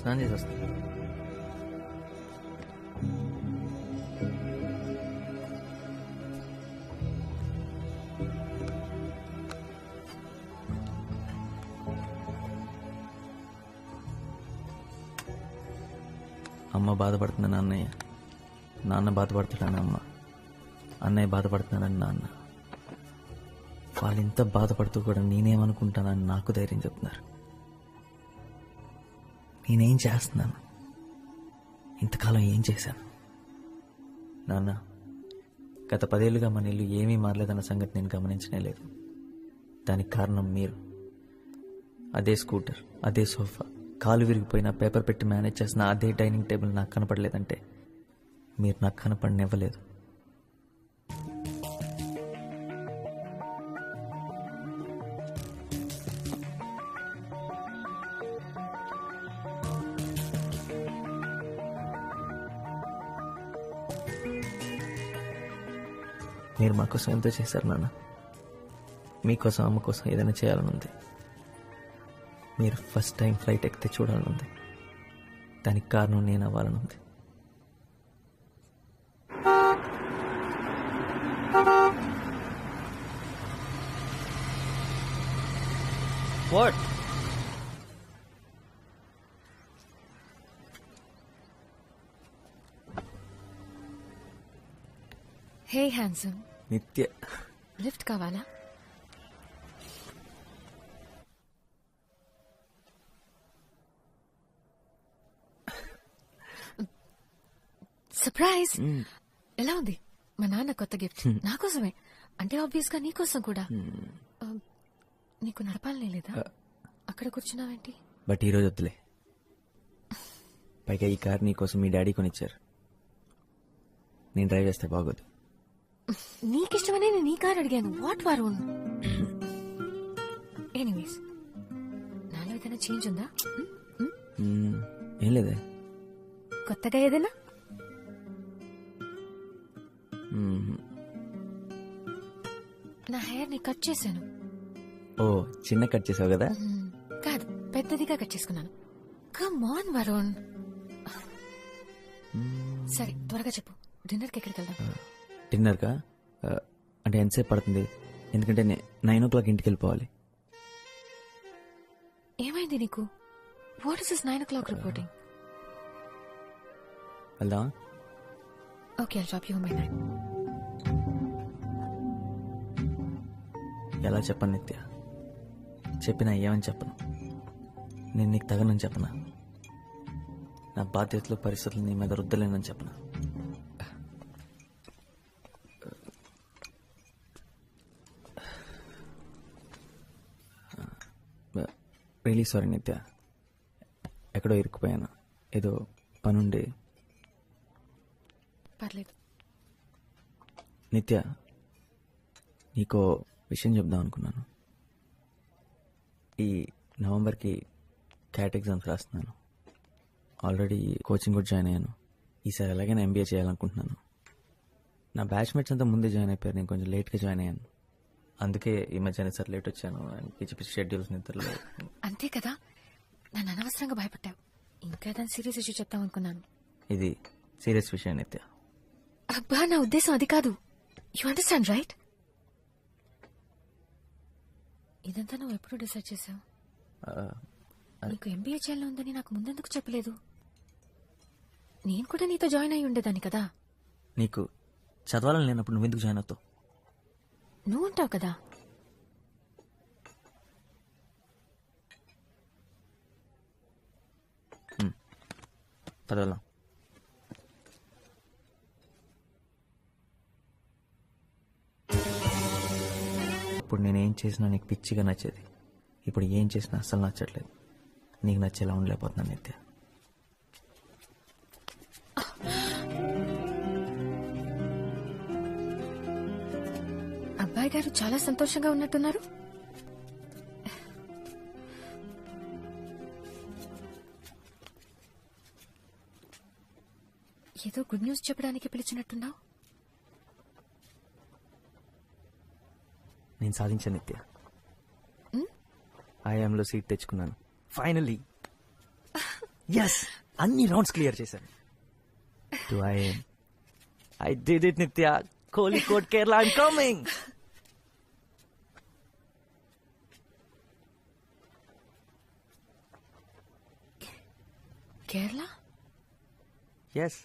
స్నానం చేసి వస్తా. అమ్మ బాధపడుతుందని అన్నయ్య, నాన్న బాధపడుతున్నాడని అమ్మ, అన్నయ్య బాధపడుతున్నాడని నాన్న. వాళ్ళు ఇంత బాధపడుతూ కూడా నేనేమనుకుంటానని నాకు ధైర్యం చెప్తున్నారు. నేనేం చేస్తున్నాను? ఇంతకాలం ఏం చేశాను? నాన్న, గత 10 ఏళ్లుగా మన ఇల్లు ఏమీ మారలేదన్న సంగతి నేను గమనించనే లేదు. దానికి కారణం మీరు. అదే స్కూటర్, అదే సోఫా, కాలు విరిగిపోయిన పేపర్ పెట్టి మేనేజ్ చేసిన అదే డైనింగ్ టేబుల్ నాకు కనపడలేదంటే మీరు నాకు కనపడనివ్వలేదు. మీరు మా కోసం ఎంతో చేశారు నాన్న. మీకోసం, అమ్మ కోసం ఏదైనా చేయాలనుంది. మీరు ఫస్ట్ టైం ఫ్లైట్ ఎక్కితే చూడాలనుంది. దానికి కారణం నేను అవ్వాలనుంది. What? Hey handsome. నిత్య, లిఫ్ట్ కావాలా? సర్ప్రైజ్. ఎలా ఉంది? మా నాన్న కొత్త గిఫ్ట్ నా కోసమే. అంటే ఆబ్వియస్ గా నీకోసం కూడా. నీకు నడపాలనే లేదా? అక్కడ కూర్చున్నావేంటి? బట్ ఈరోజు వద్దులే. పైగా ఈ కార్ నీకోసం మీ డాడీ కొనిచ్చారు. నేను డ్రైవ్ చేస్తే బాగోదు. నీకిష్టమనే నేను నీ కార్ అడిగాను. వాట్ వరుణ్? ఎనీవేస్, నాలో ఏదైనా చేంజ్ ఉందా? ఏం లేదే. కొత్తగా ఏదైనా? నా హెయిర్ ని కట్ చేశాను. ఓ, చిన్న కట్ చేసావు కదా? కాదు, పెద్దదిగా కట్ చేసుకున్నాను. Come on Varun. సరే, త్వరగా చెప్పు. డిన్నర్కి ఎక్కడికి వెళ్దాం? డిన్నర్కా? అంటే ఎంతసేపు పడుతుంది? ఎందుకంటే 9 o'clock ఇంటికి వెళ్ళిపోవాలి. ఏమైంది నీకు? What is this 9 o'clock reporting? వెళ్దామా? Okay, I'll drop you by 9. ఎలా చెప్పను నిత్య? చెప్పినా ఏమని చెప్పను. నేను నీకు తగనని చెప్పనా? నా బాధ్యతలు, పరిస్థితులు నీ మీద రుద్దలేనని చెప్పనా? రియలీ సారీ నిత్య. ఎక్కడో ఇరుక్కుపోయాను. ఏదో పనుండి. పర్లేదు. నిత్య, నీకో విషయం చెప్దాం అనుకున్నాను. ఈ నవంబర్కి క్యాట్ ఎగ్జామ్స్ రాస్తున్నాను. ఆల్రెడీ కోచింగ్ కూడా జాయిన్ అయ్యాను. ఈసారి ఎలాగైనా MBA చేయాలనుకుంటున్నాను. నా బ్యాచ్మేట్స్ అంతా ముందే జాయిన్ అయిపోయారు. నేను కొంచెం లేట్గా జాయిన్ అయ్యాను. అందుకే ఈ మధ్యన సార్ లేట్ వచ్చాను. పిచ్చి పిచ్చి షెడ్యూల్స్ నిద్రలో. అంతే కదా, నన్ను అనవసరంగా భయపడ్డావు. ఇంకా ఏదైనా సీరియస్ ఇష్యూ చెప్తాం అనుకున్నాను. ఇది సీరియస్ విషయం నిత్య. అబ్బా, నా ఉద్దేశం అది కాదు. You understand right? ఇదంతా నువ్వు ఎప్పుడు డిసైడ్ చేసావు? నీకు MBA చేయాలని ఉందని నాకు ముందెందుకు చెప్పలేదు? నేను కూడా నీతో జాయిన్ అయి ఉండేదాన్ని కదా. నీకు చదవాలని లేనప్పుడు నువ్వెందుకు జాయిన్ అవుతావు? నువ్వు ఉంటావు కదా. పదవలా. ఇప్పుడు నేనేం చేసినా నీకు పిచ్చిగా నచ్చేది. ఇప్పుడు ఏం చేసినా అస్సలు నచ్చట్లేదు. నీకు నచ్చేలా ఉండలేకపోతున్నాను నిత్య. అబ్బాయి గారు చాలా సంతోషంగా ఉన్నట్టున్నారు. ఏదో గుడ్ న్యూస్ చెప్పడానికి పిలిచినట్టున్నావు. నేను సాధించాను నిత్య. ఐఎంలో సీట్ తెచ్చుకున్నాను ఫైనలీ. ఎస్, అన్ని రౌండ్స్ క్లియర్ చేశాను. I did it Nithya. Kozhikode Kerala, I'm coming. Kerala? Yes,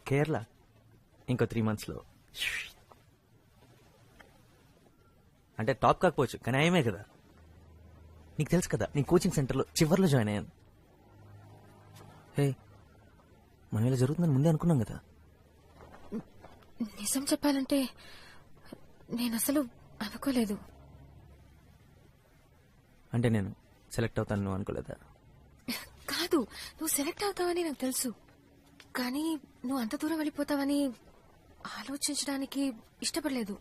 Kerala. ఇంకో 3 months లో. అంటే టాప్ కాకపోవచ్చు, కానీ ఆయమే కదా. నీకు తెలుసు కదా, నీ కోచింగ్ సెంటర్లో చివర్లో జాయిన్ అయ్యాను. హే, మనం ఇలా జరుగుతుందని ముందే అనుకున్నాం కదా. నిజం చెప్పాలంటే నేను అసలు అనుకోలేదు. అంటే నేను సెలెక్ట్ అవుతాను నువ్వు అనుకోలేదా? కాదు, నువ్వు సెలెక్ట్ అవుతావని నాకు తెలుసు, కానీ నువ్వు అంత దూరం వెళ్ళిపోతావని ఆలోచించడానికి ఇష్టపడలేదు.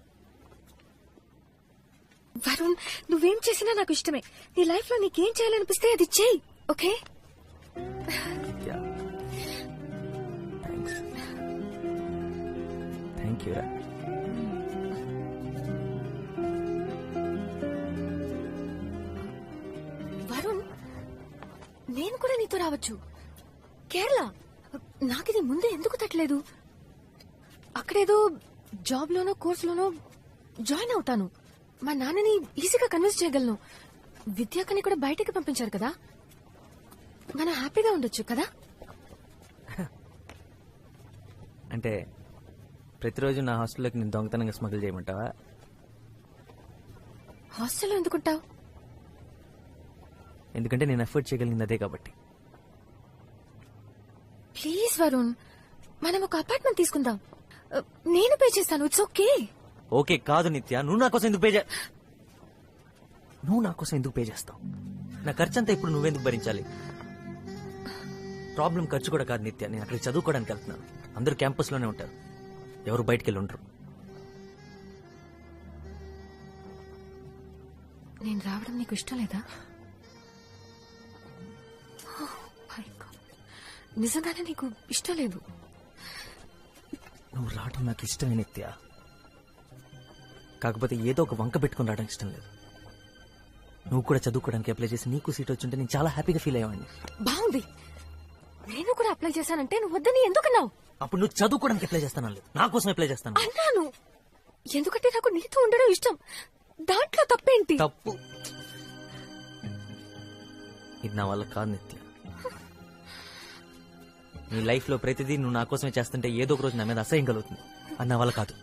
వరుణ్, నువ్వేం చేసినా నాకు ఇష్టమే. నీ లైఫ్ లో నీకేం చేయాలనిపిస్తే అది చెయ్యి, ఓకే? థ్యాంక్ యూ రా. వరుణ్, నేను కూడా నీతో రావచ్చు కేరళ. నాకిది ముందే ఎందుకు తట్టలేదు? అక్కడేదో జాబ్ లోనో కోర్సులోనో జాయిన్ అవుతాను. మా నాన్నని ఈజీగా కన్విన్స్ చేయగలను. విద్యాకని కూడా బయటికి పంపించారు కదా, మనం హ్యాపీగా ఉండొచ్చు కదా. అంటే ప్రతిరోజు నా హాస్టల్లోకి నేను దొంగతనంగా స్మగుల్ చేయమంటావా? హాస్టల్లో ఎందుకుంటావు? ఎందుకంటే నేను ఎఫర్ట్ చేయగలిగింది అదే కాబట్టి. ప్లీజ్ వరుణ్, మనం ఒక అపార్ట్మెంట్ తీసుకుందాం. నేను పే చేస్తాను, ఇట్స్ ఓకే. ఓకే కాదు నిత్య, నువ్వు నా కోసం ఎందుకు పే చేస్తావు? నా ఖర్చంతా ఇప్పుడు నువ్వెందుకు భరించాలి? ప్రాబ్లం ఖర్చు కూడా కాదు నిత్య, నేను అక్కడికి చదువుకోవడానికి వెళ్తున్నాను. అందరూ క్యాంపస్ లోనే ఉంటారు, ఎవరు బయటికి వెళ్ళి ఉండరు. నేను రావడం నీకు ఇష్టం లేదా? My God. నిజంగానే నీకు ఇష్టం లేదు? నువ్వు రావడం నాకు ఇష్టమే నిత్య, కాకపోతే ఏదో ఒక వంక పెట్టుకుని రావడం ఇష్టం లేదు. నువ్వు కూడా చదువుకోవడానికి అప్లై చేసి నీకు సీట్ వచ్చింటే నేను చాలా హ్యాపీగా ఫీల్ అయ్యేవాడిని. బాగుంది, నేను కూడా అప్లై చేశానంటే నువ్వు వద్దని ఎందుకన్నావు? అప్పుడు నువ్వు చదువుకోవడానికి అప్లై చేస్తాను, నా కోసం అప్లై చేస్తాను అన్నాను. ఎందుకంటే నాకు నీతో ఉండడం ఇష్టం, దాంట్లో తప్పేంటి? తప్పు ఇది నా వల్ల కాదు నిత్య. నీ లైఫ్ లో ప్రతిదీ నువ్వు నా కోసమే చేస్తుంటే ఏదో ఒక రోజు నా మీద అసహ్యం కలుగుతుంది. అది నా వల్ల కాదు.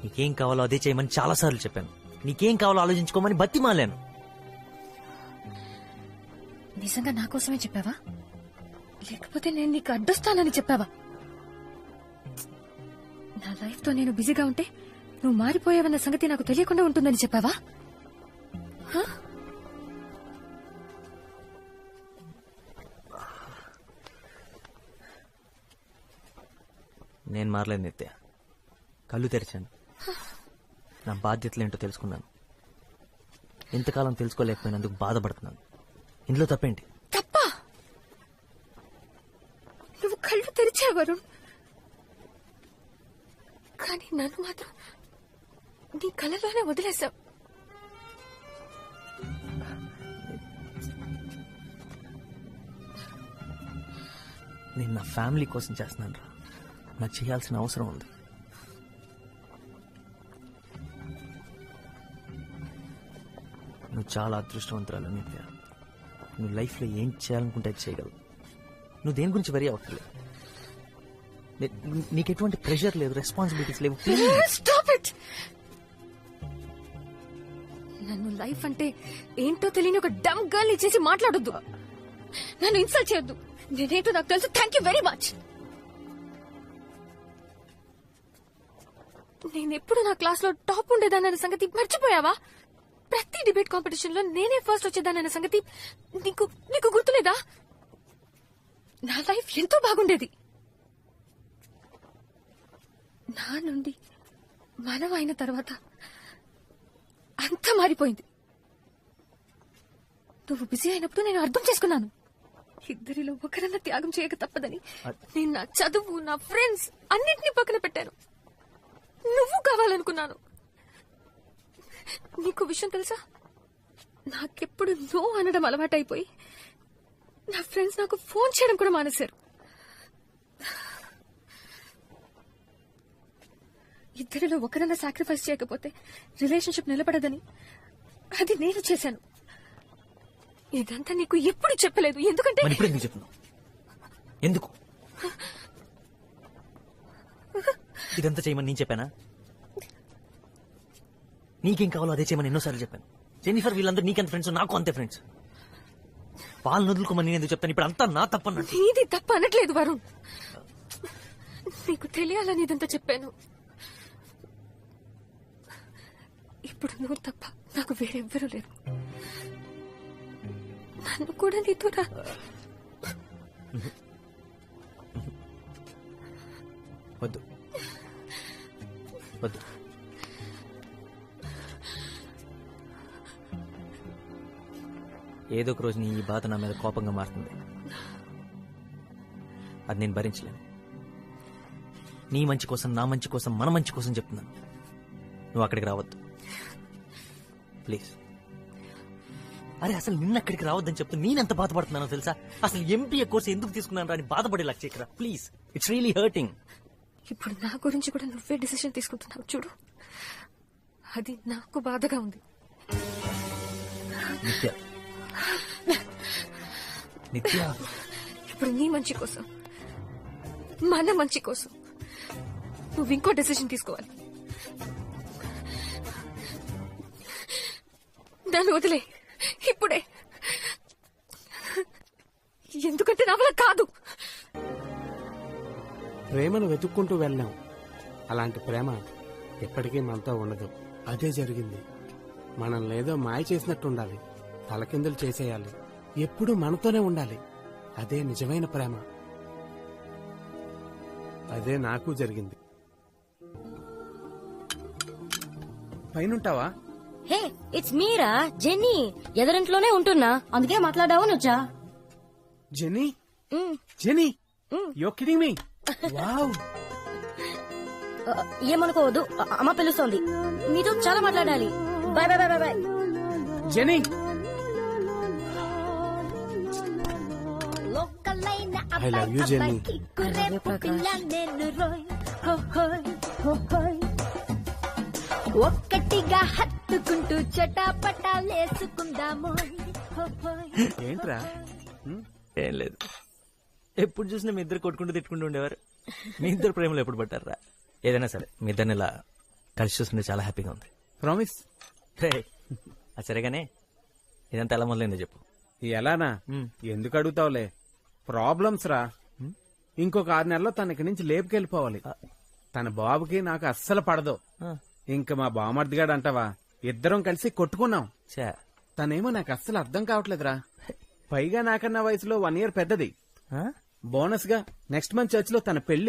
నీకేం కావాలో అదే చేయమని చాలా సార్లు చెప్పాను. నీకేం కావాలో ఆలోచించుకోమని బతిమాలాను. నిజంగా నా కోసమే చెప్పావా, లేకపోతే నేను నీకు అడ్డొస్తానని చెప్పావా? నా లైఫ్ తో నేను బిజీగా ఉంటే నువ్వు మారిపోయావన్న సంగతి నాకు తెలియకుండా ఉంటుందని చెప్పావా? హ? నేను మారలేదు నిత్య, కళ్ళు తెరిచాను, నా బాధ్యతలు ఏంటో తెలుసుకున్నాను. ఇంతకాలం తెలుసుకోలేకపోయినందుకు బాధపడుతున్నాను. ఇందులో తప్పేంటి? తప్ప? నువ్వు కళ్ళు తెరిచావరు, కానీ నన్ను మాత్రం నీ కళ్ళలోనే వదిలేశావు. నేను నా ఫ్యామిలీ కోసం చేస్తున్నాను రా, నాకు చేయాల్సిన అవసరం ఉంది. నువ్వు చాలా అదృష్టవంతురాలు నిత్య. నువ్వు లైఫ్లో ఏం చేయాలనుకుంటే అది చేయగలవు. నువ్వు దేని గురించి వరీ అవ్వట్లేదు. నీకు ఎటువంటి ప్రెషర్ లేదు, రెస్పాన్సిబిలిటీస్ లేవు. Stop it! నన్ను లైఫ్ అంటే ఏంటో తెలియని ఒక డమ్ గర్ల్ చేసి మాట్లాడొద్దు. నన్ను ఇన్సల్ట్ చేయొద్దు. నేనేంటో నాకు తెలుసు. Thank you very much. నేనెప్పుడు నా క్లాస్ లో టాప్ ఉండేదానన్న సంగతి మర్చిపోయావా? ప్రతి డిబేట్ కాంపిటీషన్ లో నేనే ఫస్ట్ వచ్చేదానన్న సంగతి నీకు గుర్తులేదా? నా లైఫ్ ఎంతో బాగుండేది. నా నుండి మనం అయిన తర్వాత అంతా మారిపోయింది. నువ్వు బిజీ అయినప్పుడు నేను అర్థం చేసుకున్నాను. ఇద్దరిలో ఒకరన్నా త్యాగం చేయక తప్పదని నేను నా చదువు, నా ఫ్రెండ్స్ అన్నిటినీ పక్కన పెట్టాను. నువ్వు కావాలనుకున్నాను. నీకు విషయం తెలుసా, నాకెప్పుడు నో అనడం అలవాటైపోయి నా ఫ్రెండ్స్ నాకు ఫోన్ చేయడం కూడా మానేశారు. ఇద్దరిలో ఒకరన్నా సాక్రిఫైస్ చేయకపోతే రిలేషన్షిప్ నిలబడదని అది నేను చేశాను. ఇదంతా నీకు ఎప్పుడు చెప్పలేదు, ఎందుకంటే మరి ఇప్పుడు ఎందుకు చెప్తున్నావు? ఎందుకు ఇదంతా చేయమని నేను చెప్పానా? నీకేం కావాలో అదే చేయమని ఎన్నోసార్లు చెప్పాను. జెన్నిఫర్ వీళ్ళందరూ నీకెంత ఫ్రెండ్స్, నాకు అంతే ఫ్రెండ్స్. వాళ్ళని వదులుకోమని నేను ఎందుకు చెప్తాను? ఇప్పుడు అంతా నా తప్పన్నట్టు. నీది తప్ప అనట్లేదు వరుణ్, నీకు తెలియాలని ఇదంతా చెప్పాను. ఇప్పుడు నువ్వు తప్ప నాకు వేరెవ్వరూ లేరు. నన్ను కూడా నీతో వద్దు వద్దు. ఏదో ఒక రోజు నీ ఈ బాధ నా మీద కోపంగా మారుతుంది. అది నేను భరించలేను. నీ మంచి కోసం, నా మంచి కోసం, మన మంచి కోసం చెప్తున్నాను. నువ్వు అక్కడికి రావద్దు ప్లీజ్. అరే అసలు నిన్న అక్కడికి రావద్దని చెప్తూ నేనెంత బాధపడుతున్నానో తెలుసా? అసలు ఎంపీఏ కోర్సు ఎందుకు తీసుకున్నాను అని బాధపడేలా చేయకరా ప్లీజ్. It's really hurting. ఇప్పుడు నా గురించి కూడా నువ్వే డిసిషన్ తీసుకుంటున్నావు చూడు, అది నాకు బాధగా ఉంది. నిత్య నిత్య ఇప్పుడు నీ మంచి కోసం, మన మంచి కోసం నువ్వు ఇంకో డెసిషన్ తీసుకోవాలి. నన్ను వదిలే ఇప్పుడే, ఎందుకంటే నా వల్ల కాదు. ప్రేమను వెతుక్కుంటూ వెళ్ళాం. అలాంటి ప్రేమ ఎప్పటికీ మనతో ఉండదు. అదే జరిగింది. మనల్ని ఏదో మాయ చేసినట్టు ఉండాలి, తలకిందులు చేసేయాలి, ఎప్పుడూ మనతోనే ఉండాలి. అదే నిజమైన ప్రేమ. అదే నాకు జరిగింది. పైనుంటావా? Hey it's Meera jenny. ఎదురింట్లోనే ఉంటున్నా, అందుకే మాట్లాడావు నువ్వా? Jenny, Jenny, you kidding me? Wow. ఏమనుకోవద్దు, అమ్మ పిలుస్తోంది. మీతో చాలా మాట్లాడాలి. Bye bye bye bye. Jenny, I love you, Jenny. ఒక్కటిగా హత్తుకుంటూ చటాపటాలేసుకుందాము. ఏంట్రా? ఏం లేదు, ఎప్పుడు చూసినా మీ ఇద్దరు కొట్టుకుంటూ తిట్టుకుంటూ ఉండేవారు. మీ ఇద్దరు ప్రేమలో ఎప్పుడు పట్టారా? ఏదైనా సరే మీ ఇద్దరిని ఇలా కలిసి చూస్తుంటే చాలా హ్యాపీగా ఉంది. ప్రామిస్. అది సరేగానే ఇదంతా ఎలా మొదలైందో చెప్పు. ఎలానా? ఎందుకు అడుగుతావులే, ప్రాబ్లమ్స్ రా. ఇంకొక 6 నెలల్లో తన ఇక్కడి నుంచి లేపుకెళ్ళిపోవాలి. తన బాబుకి నాకు అస్సలు పడదు. ఇంక మా బామర్దిగాడు అంటావా, ఇద్దరం కలిసి కొట్టుకున్నాం. తనేమో నాకు అస్సలు అర్థం కావట్లేదురా. పైగా నాకన్నా వయసులో 1 year పెద్దది. బోనస్ గా నెక్స్ట్ మంత్ చర్చ్ లో తన పెళ్లి